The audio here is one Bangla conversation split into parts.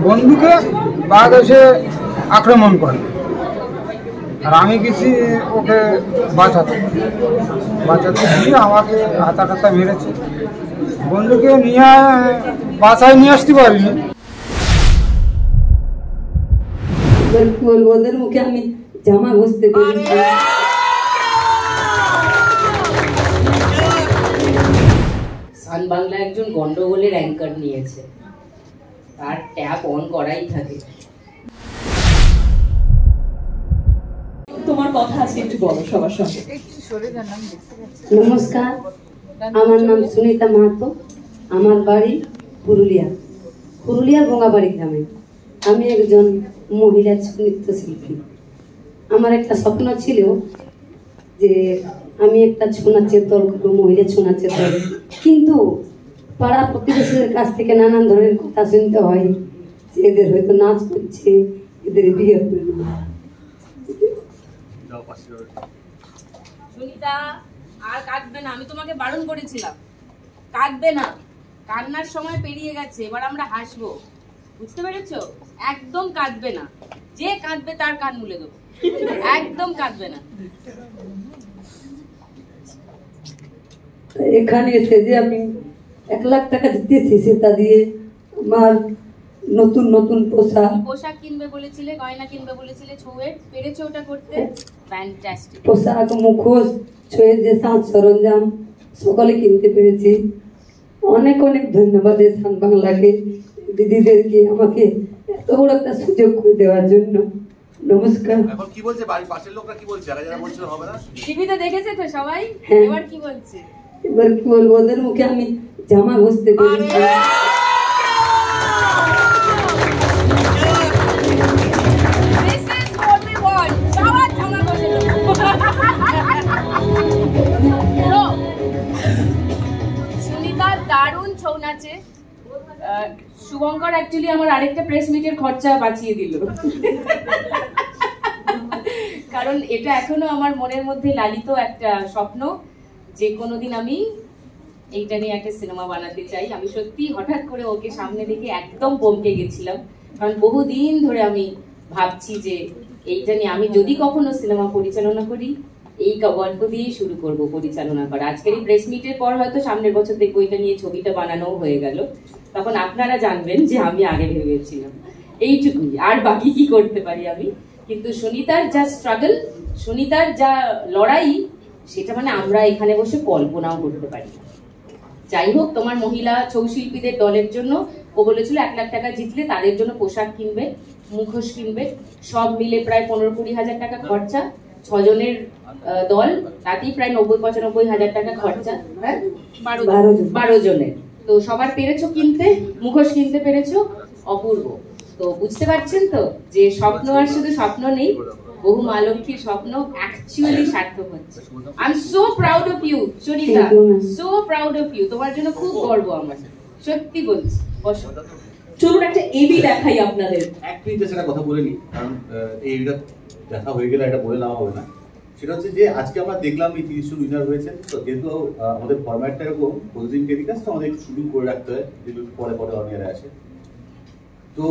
বন্ধুকে বাঘ এসে আক্রমণ করে, আর আমি গেছি ওকে বাঁচাতে গিয়ে আমাকে হাতা মেরেছে। বন্ধুকে নিয়ে বাসায় নিয়ে আসতে পারিনি। ওদের মুখে আমি জামা ঘষতে পেরেছি। সান বাংলা একজন গন্ডগোলের অ্যাঙ্কার নিয়েছে, তার ট্যাপ অন করাই থাকে। তোমার কথা আজকে একটু বলো সবার সঙ্গে। নমস্কার, আমার নাম সুনিতা মাহাতো, আমার বাড়ি পুরুলিয়ার বঙ্গাবাড়ি গ্রামে। আমি একজন মহিলা নৃত্যশিল্পী। আমার একটা স্বপ্ন ছিল যে আমি একটা ছৌ নাচের দল করবো, মহিলা ছৌ নাচের দল। কিন্তু পাড়া প্রতিবেশীদের কাছ থেকে নানান ধরনের কথা শুনতে হয় যে এদের হয়তো নাচ করছে, এদের বিয়ে হবে না। সুনিতা, আর কাঁদবে না, আমি তোমাকে বারণ করেছিলাম, কাঁদবে না। কান্নার সময় পেরিয়ে গেছে, এবার আমরা হাসবো, বুঝতে পেরেছো? একদম কাঁদবে না, যে কাঁদবে তার কান মুলে দেবো, একদম কাঁদবে না। এখানে এসে যে আমি 1 লাখ টাকা জিতেছি, সেটা দিয়ে আমার নতুন নতুন পোশাক কিনবে বলেছিলে, গয়না কিনবে বলেছিলে, ছৌয়ের পেরেছো ওটা করতে? ফ্যান্টাস্টিক। পোশাক, মুখোশ, ছৌয়ের যে সাজ সরঞ্জাম সকলে কিনতে পেরেছি। অনেক অনেক ধন্যবাদ সান বাংলাকে, দিদিদেরকে আমাকে এত বড় একটা সুযোগ করে দেওয়ার জন্য। নমস্কার। এখন কি বলছে বাড়ির পাশের লোকরা, কি বলছে? যারা বলছিল হবে না, টিভিতে দেখেছে তো সবাই, এবার কি বলছে? এবার কি বলবো, ওদের মুখে আমি জামা ঘষতে পেরেছি। সুনিতা দারুণ ছৌ নাচে। শুভঙ্কর অ্যাকচুয়ালি আমার আরেকটা প্রেস মিটের খরচা বাঁচিয়ে দিল, কারণ এটা এখনো আমার মনের মধ্যে লালিত একটা স্বপ্ন যে কোনোদিন আমি এইটা নিয়ে একটা সিনেমা বানাতে চাই। আমি সত্যি হঠাৎ করে ওকে সামনে দেখে একদম বমকে গেছিলাম, কারণ বহুদিন ধরে আমি ভাবছি যে এইটা নিয়ে আমি যদি কখনো সিনেমা পরিচালনা করি, এই গল্প দিয়েই শুরু করব পরিচালনা করা। আজকের এই প্রেস মিটের পর হয়তো সামনের বছর দেখবো এটা নিয়ে ছবিটা বানানোও হয়ে গেল, তখন আপনারা জানবেন যে আমি আগে ভেবেছিলাম। এইটুকুই, আর বাকি কি করতে পারি আমি। কিন্তু সুনিতার যা স্ট্রাগল, সুনিতার যা লড়াই, সেটা মানে আমরা এখানে বসে কল্পনাও করতে পারি। যাই হোক, তোমার মহিলা ছৌ শিল্পীদের দলের জন্য ও বলেছিল 1 লাখ টাকা জিতলে তাদের জন্য পোশাক কিনবে, মুখোশ কিনবে, সব মিলে প্রায় 15-20 হাজার টাকা খরচা। 6 জনের দল, তাতেই প্রায় 90-95 হাজার টাকা খরচা। হ্যাঁ, 12 জনের। তো সবার পেরেছো কিনতে, মুখোশ কিনতে পেরেছো, অপূর্ব। তো বুঝতে পারছেন তো যে স্বপ্ন আর শুধু স্বপ্ন নেই, বহু মা লক্ষ্মীর স্বপ্ন অ্যাকচুয়ালি সার্থক হচ্ছে। I am so proud of you Sunita, so proud of you. তোমার জন্য খুব গর্ব আমার, সত্যি বলছি। বসো, চলুন একটা এবি দেখাই আপনাদের। এক মিনিটে সেটা কথা বলে নি, কারণ এইটা দেখা হয়ে গেলে এটা বলে নেওয়া হবে না। সেটা হচ্ছে যে আজকে আমরা দেখলাম এই 30 জন উইনার হয়েছেন। তো যেহেতু আমাদের ফরম্যাটটা এরকম, প্রতিদিন টেলিকাস্ট, তো আমাদের একটু শুটিং করে রাখতে হয়, যেগুলো পরে পরে অন এয়ারে আসে। তো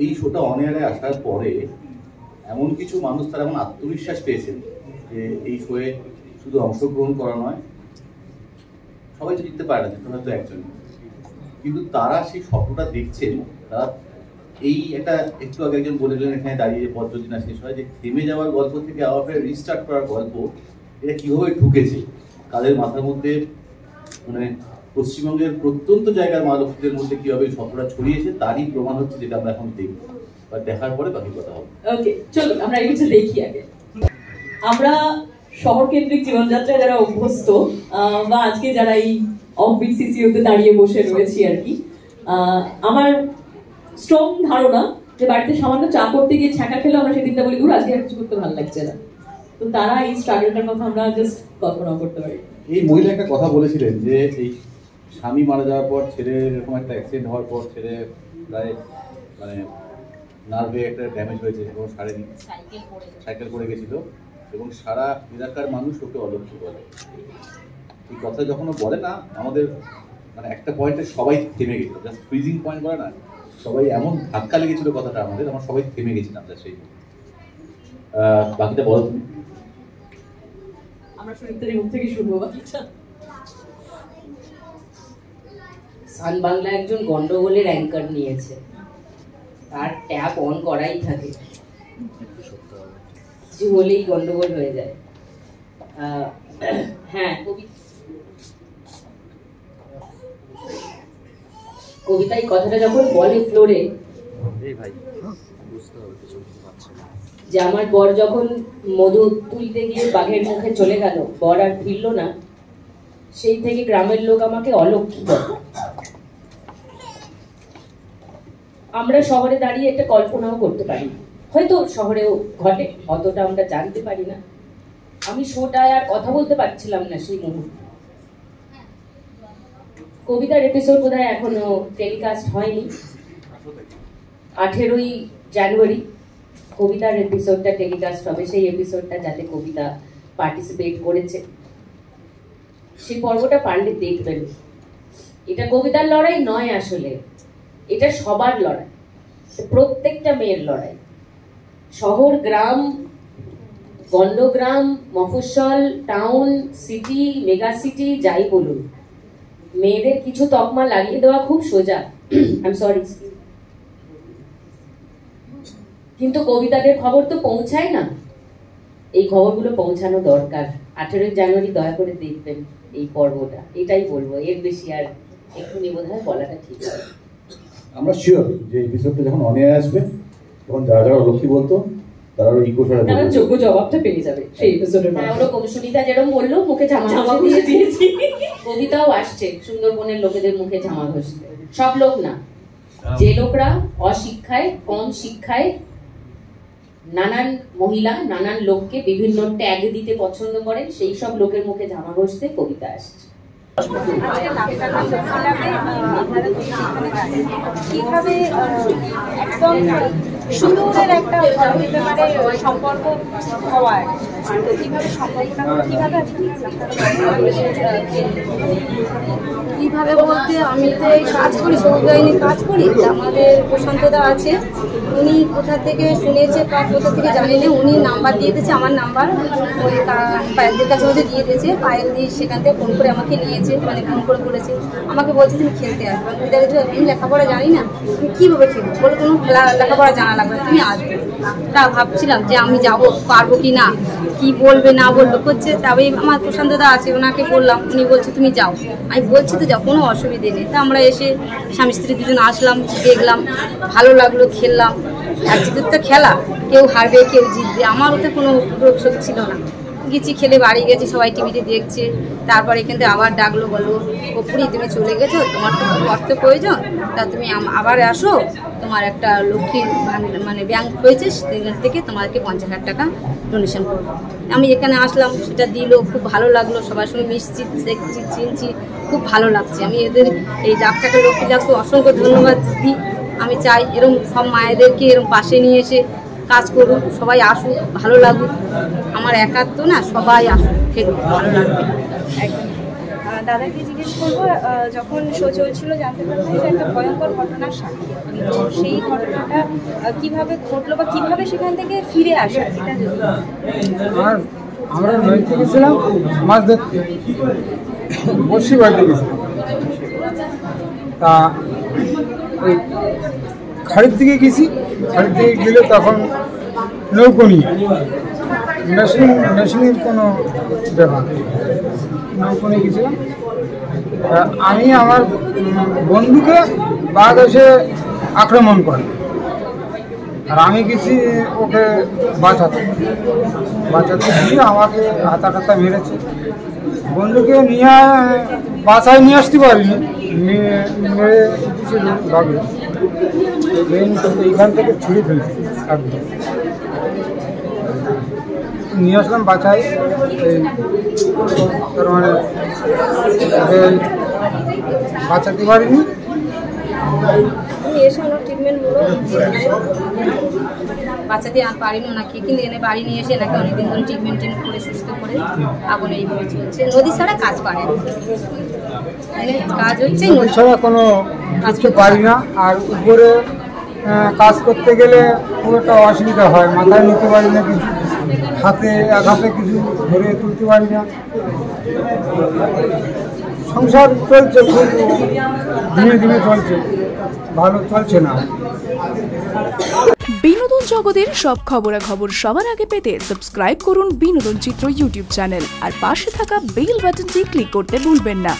এই শোটা অন এয়ারে আসার পরে এমন কিছু মানুষ তারা এমন আত্মবিশ্বাস পেয়েছেন যে এই শোয়ে শুধু অংশগ্রহণ করা নয়, সবাই তো জিততে পারে না, জিততে হয়তো একজন, কিন্তু তারা সেই স্বপ্নটা দেখছেন। তারা এই একটা একটু আগে একজন বলে গেলেন এখানে দাঁড়িয়ে যে পদ্ধতি না শেষ হয়, যে থেমে যাওয়ার গল্প থেকে আবার ফের রিস্টার্ট করার গল্প, এটা কিভাবে ঢুকেছে কাদের মাথার মধ্যে, মানে পশ্চিমবঙ্গের প্রত্যন্ত জায়গার মা লক্ষ্মীদের মধ্যে কিভাবে স্বপ্নটা ছড়িয়েছে তারই প্রমাণ হচ্ছে, যেটা আমরা এখন দেখবো বা দেখার পরে বাকি কথা হবে। ওকে, চলুন আমরা এটা দেখি আগে। আমরা শহর কেন্দ্রিক জীবনযাত্রায় যারা অভ্যস্ত বা আজকে যারা এই অফবিট সিসিওতে দাঁড়িয়ে বসে রয়েছি আর কি, আমার স্ট্রং ধারণা যে বাড়িতে সামান্য চা করতে গিয়ে ছ্যাঁকা খেলে আমরা সেদিনটা বলি দূর আজকে আর কিছু করতে ভালো লাগছে না। তো তারা এই স্ট্রাগলটার কথা আমরা জাস্ট কল্পনা করতে পারি। এই মহিলা একটা কথা বলেছিলেন যে এই স্বামী মারা যাওয়ার পর, ছেলের এরকম একটা অ্যাক্সিডেন্ট হওয়ার পর ছেলে প্রায় মানে নার্ভে একটা ড্যামেজ হয়েছে এবং সারেনি, সাইকেল পড়ে গেছিল এবং সারা এলাকার মানুষ ওকে অলক্ষ্য বলে। এই কথা যখন বলে না, আমাদের মানে একটা পয়েন্টে সবাই থেমে গেছিল, জাস্ট ফ্রিজিং পয়েন্ট বলে না, সবাই এমন ধাক্কা লেগেছিল কথাটা আমাদের, আমরা সবাই থেমে গেছিলাম সেই বাকিটা বলো তুমি। আমরা সুদীপ্তার মুখ থেকে শুনবো বাকিটা। সান বাংলা একজন গন্ডগোলের অ্যাঙ্কার নিয়েছে, তার ট্যাপ অন করাই থাকে, কিছু হলেই গন্ডগোল হয়ে যায়। হ্যাঁ, কবিতায় কথাটা যখন বলে ফ্লোরে যে আমার বর যখন মধু তুলতে গিয়ে বাঘের মুখে চলে গেল, বর আর ফিরল না, সেই থেকে গ্রামের লোক আমাকে অলক্ষী বলে। আমরা শহরে দাঁড়িয়ে একটা কল্পনাও করতে পারি, হয়তো শহরেও ঘটে, অতটা আমরা জানতে পারি না। আমি শোটায় আর কথা বলতে পারছিলাম না সেই মুহূর্তে। কবিতার এপিসোড বোধহয় এখনো টেলিকাস্ট হয়নি। 18ই জানুয়ারি কবিতার এপিসোডটা টেলিকাস্ট হবে, সেই এপিসোডটা যাতে কবিতা পার্টিসিপেট করেছে সেই পর্বটা পারলে দেখবেন। এটা কবিতার লড়াই নয়, আসলে এটা সবার লড়াই, প্রত্যেকটা মেয়ের লড়াই। শহর, গ্রাম, গন্ডগ্রাম, মফস্বল, টাউন, সিটি, মেগা সিটি, যাই বলুন, মেয়েদের কিছু তকমা লাগিয়ে দেওয়া খুব সোজা, আই এম সরি, কিন্তু কবিতাদের খবর তো পৌঁছায় না। এই খবরগুলো পৌঁছানো দরকার। 18ই জানুয়ারি দয়া করে দেখবেন এই পর্বটা, এটাই বলবো, এর বেশি আর এক্ষুনি বোধহয় বলাটা ঠিক হবে। আমরা শিওর যে এপিসোডটা যখন অন এয়ার আসবে তখন যারা যারা লক্ষ্মী বলতো তারা ইকো ছাড়া তারা যোগ্য জবাবটা পেয়ে যাবে সেই এপিসোডের হ্যাঁ, ওরকম সুনিতা যেরকম বললো মুখে ঝামা দিয়ে দিয়েছি, কবিতাও আসছে সুন্দরবনের লোকেদের মুখে ঝামা ঘষতে। সব লোক না, যে লোকরা অশিক্ষায়, কম শিক্ষায়, নানান মহিলা, নানান লোককে বিভিন্ন ট্যাগ দিতে পছন্দ করেন, সেই সব লোকের মুখে ঝামা ঘষতে কবিতা আসছে। কিভাবে একদম সুন্দরের একটা সম্পর্ক হওয়ার, কিভাবে সম্পর্কটা কিভাবে বলতে, আমি তো এই কাজ করি, সৌদাইনি কাজ করি। আমাদের প্রশান্তদা আছে, উনি কোথা থেকে শুনেছে বা কোথা থেকে জানি না, উনি নাম্বার দিয়ে দিয়েছে, আমার নাম্বার ওই পায়েলদের কাছে মধ্যে দিয়ে দিয়েছে। পায়েল দিয়ে সেখান থেকে ফোন করে আমাকে নিয়েছে, মানে ফোন করে বলেছে, আমাকে বলছে তুমি খেলতে আসবে। আমি দেখেছি আমি লেখাপড়া জানি না, তুমি কীভাবে খেলবো, বলে কোনো লেখাপড়া জানা লাগবে, তুমি আসবে। তা ভাবছিলাম যে আমি যাব, পারবো কি না, কি বলবে না বলবে করছে। তবে আমার প্রশান্তদা আছে, ওনাকে বললাম, উনি বলছে তুমি যাও। আমি বলছি তো যাও, কোনো অসুবিধে নেই। তা আমরা এসে স্বামী স্ত্রী দুজন আসলাম, দেখলাম, ভালো লাগলো, খেললাম। আর জিতের তো খেলা, কেউ হারবে কেউ জিতবে, আমার ওতে কোনো রোগ শোক ছিল না। গেছি, খেলে বাড়ি গেছি, সবাই টিভিতে দেখছে। তারপর এখান থেকে আবার ডাকলো, বললো ওপরই তুমি চলে গেছো, তোমার তো অর্থ প্রয়োজন, তা তুমি আবার আসো, তোমার একটা লক্ষ্মী মানে ব্যাংক হয়েছে, সেখান থেকে তোমাকে 50,000 টাকা ডোনেশন করবো। আমি এখানে আসলাম, সেটা দিল, খুব ভালো লাগলো, সবার সঙ্গে মিশছি, দেখছি, চিনছি, খুব ভালো লাগছে। আমি এদের এই ডাক্তারটা লক্ষ্মী ডাক্তার অসংখ্য ধন্যবাদ দিই। আমি চাই এরকম সব মায়েদেরকে এরকম পাশে নিয়ে এসে কাজ করুক, সবাই আসুক, ভালো লাগুক। আমার একার তো না, সবাই আসুক, খেলুক, ভালো লাগবে। একদম। দাদাকে জিজ্ঞেস করবো, যখন শো চলছিল জানতে পারলাম যে একটা ভয়ঙ্কর ঘটনার সাক্ষী, তো সেই ঘটনাটা কিভাবে ঘটলো বা কিভাবে সেখান থেকে ফিরে আসা, এটা যদি আমরা নদীতে গেছিলাম মাছ ধরতে, বসি বাড়িতে গেছিলাম। তা ওই খাড়ির দিকে গেছি, খাড়ির দিকে গেলে তখন নৌকো নিয়ে মেশিনের কোনো ব্যাপার, নৌকো নিয়ে গেছিলাম। আমি আমার বন্ধুকে বাঘ এসে আক্রমণ করে, আর আমি গেছি ওকে বাঁচাতে গিয়ে আমাকে হাতা মেরেছে। বন্ধুকে নিয়ে বাসায় নিয়ে আসতে পারিনি, মেরে দিয়েছিল বাঘে, এইখান থেকে ছুঁড়ে ফেলছি একদম। নিয়ে আসলাম বাসায়, তার মানে বাঁচাতে পারিনি। এসে ওনার ট্রিটমেন্টগুলো বাচ্চাদের আর পারিনি, ওনাকে কিন্তু এনে বাড়ি নিয়ে এসে নাকি অনেকদিন ধরে ট্রিটমেন্ট করে সুস্থ করে এখন এইভাবে চলছে। নদী ছাড়া কাজ পারে। কাজ হচ্ছে নদী ছাড়া কোনো কিছু পারি না। আর উপরে কাজ করতে গেলে খুব একটা অসুবিধা হয়, মাথায় নিতে পারি না কিছু, হাতে এক হাতে কিছু ধরে তুলতে পারি না। সংসার চলছে খুব ধীরে ধীরে চলছে, ভালো চলছে না। বিনোদন জগতের সব খবরাখবর সবার আগে পেতে সাবস্ক্রাইব করুন বিনোদন চিত্র ইউটিউব চ্যানেল আর পাশে থাকা বেল বাটনটি ক্লিক করতে ভুলবেন না।